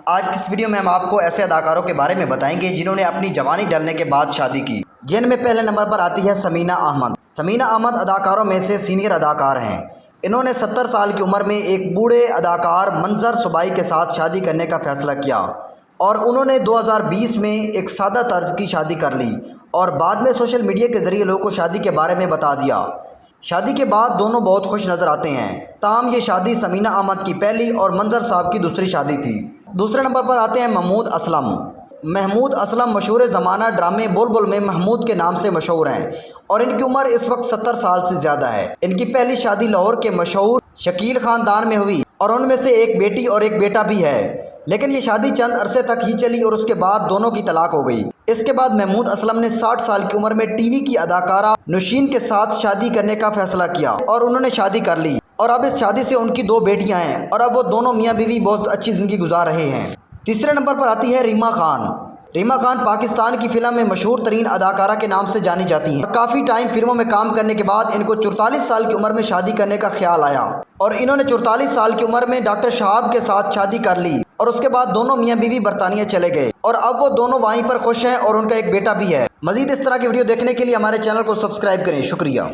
آج کی اس ویڈیو میں ہم آپ کو ایسے اداکاروں کے بارے میں بتائیں گے جنہوں نے اپنی جوانی ڈلنے کے بعد شادی کی، جن میں پہلے نمبر پر آتی ہے سمینہ احمد۔ سمینہ احمد اداکاروں میں سے سینئر اداکار ہیں۔ انہوں نے 70 سال کی عمر میں ایک بوڑھے اداکار منظر صبائی کے ساتھ شادی کرنے کا فیصلہ کیا اور انہوں نے 2020 میں ایک سادہ طرز کی شادی کر لی اور بعد میں سوشل میڈیا کے ذریعے لوگوں کو شادی کے بارے میں بتا دیا۔ شادی کے بعد دونوں بہت خوش نظر آتے ہیں، تاہم یہ شادی سمینہ احمد کی پہلی اور منظر صاحب کی دوسری شادی تھی۔ دوسرے نمبر پر آتے ہیں محمود اسلم۔ محمود اسلم مشہور زمانہ ڈرامے بلبل میں محمود کے نام سے مشہور ہیں اور ان کی عمر اس وقت 70 سال سے زیادہ ہے۔ ان کی پہلی شادی لاہور کے مشہور شکیل خاندان میں ہوئی اور ان میں سے ایک بیٹی اور ایک بیٹا بھی ہے، لیکن یہ شادی چند عرصے تک ہی چلی اور اس کے بعد دونوں کی طلاق ہو گئی۔ اس کے بعد محمود اسلم نے 60 سال کی عمر میں ٹی وی کی اداکارہ نوشین کے ساتھ شادی کرنے کا فیصلہ کیا اور انہوں نے شادی کر لی اور اب اس شادی سے ان کی 2 بیٹیاں ہیں اور اب وہ دونوں میاں بیوی بہت اچھی زندگی گزار رہے ہیں۔ تیسرے نمبر پر آتی ہے ریما خان۔ ریما خان پاکستان کی فلم میں مشہور ترین اداکارہ کے نام سے جانی جاتی ہیں۔ کافی ٹائم فلموں میں کام کرنے کے بعد ان کو 44 سال کی عمر میں شادی کرنے کا خیال آیا اور انہوں نے 44 سال کی عمر میں ڈاکٹر شہاب کے ساتھ شادی کر لی اور اس کے بعد دونوں میاں بیوی برطانیہ چلے گئے اور اب وہ دونوں وہیں پر خوش ہیں اور ان کا ایک بیٹا بھی ہے۔ مزید اس طرح کی ویڈیو دیکھنے کے لیے ہمارے چینل کو سبسکرائب کریں۔ شکریہ۔